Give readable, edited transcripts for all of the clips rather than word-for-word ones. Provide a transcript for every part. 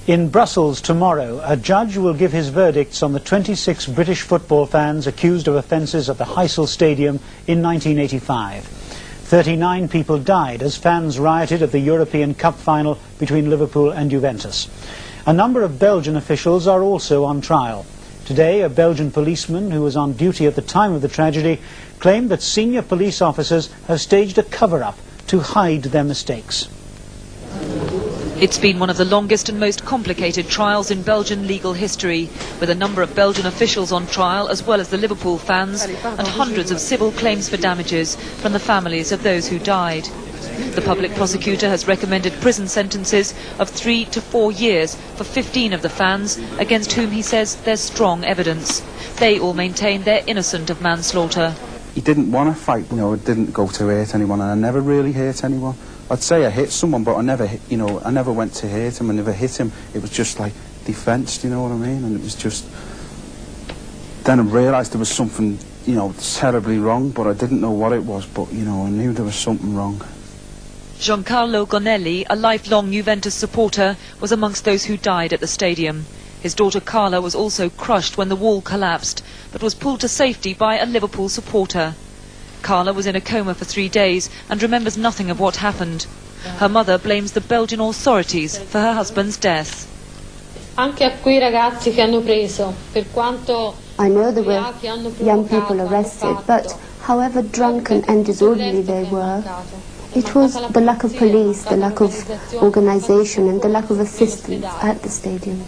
In Brussels tomorrow, a judge will give his verdicts on the 26 British football fans accused of offences at the Heysel Stadium in 1985. 39 people died as fans rioted at the European Cup final between Liverpool and Juventus. A number of Belgian officials are also on trial. Today, a Belgian policeman who was on duty at the time of the tragedy claimed that senior police officers have staged a cover-up to hide their mistakes. It's been one of the longest and most complicated trials in Belgian legal history, with a number of Belgian officials on trial as well as the Liverpool fans, and hundreds of civil claims for damages from the families of those who died. The public prosecutor has recommended prison sentences of 3 to 4 years for 15 of the fans, against whom he says there's strong evidence. They all maintain they're innocent of manslaughter. He didn't want to fight, it didn't go to hurt anyone, and I never really hurt anyone. I'd say I hit someone, but I never went to hurt him. I never hit him. It was just like defence, you know what I mean? And it was just... Then I realised there was something, terribly wrong, but I didn't know what it was, but, I knew there was something wrong. Giancarlo Gonelli, a lifelong Juventus supporter, was amongst those who died at the stadium. His daughter Carla was also crushed when the wall collapsed, but was pulled to safety by a Liverpool supporter. Carla was in a coma for 3 days and remembers nothing of what happened. Her mother blames the Belgian authorities for her husband's death. I know there were young people arrested, but however drunken and disorderly they were, it was the lack of police, the lack of organisation and the lack of assistance at the stadium.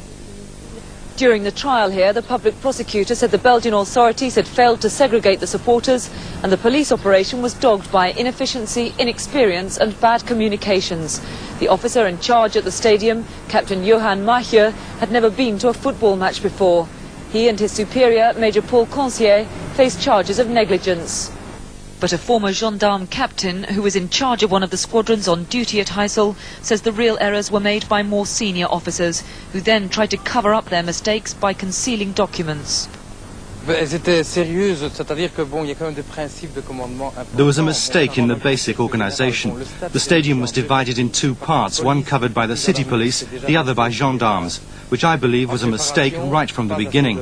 During the trial here, the public prosecutor said the Belgian authorities had failed to segregate the supporters, and the police operation was dogged by inefficiency, inexperience and bad communications. The officer in charge at the stadium, Captain Johan Maggio, had never been to a football match before. He and his superior, Major Paul Concier, faced charges of negligence. But a former gendarme captain who was in charge of one of the squadrons on duty at Heysel says the real errors were made by more senior officers, who then tried to cover up their mistakes by concealing documents. There was a mistake in the basic organisation. The stadium was divided in 2 parts, one covered by the city police, the other by gendarmes, which I believe was a mistake right from the beginning.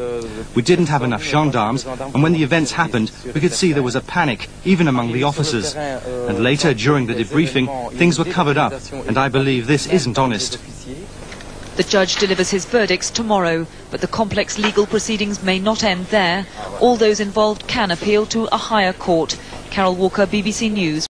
We didn't have enough gendarmes, and when the events happened, we could see there was a panic, even among the officers. And later, during the debriefing, things were covered up, and I believe this isn't honest. The judge delivers his verdicts tomorrow, but the complex legal proceedings may not end there. All those involved can appeal to a higher court. Carole Walker, BBC News.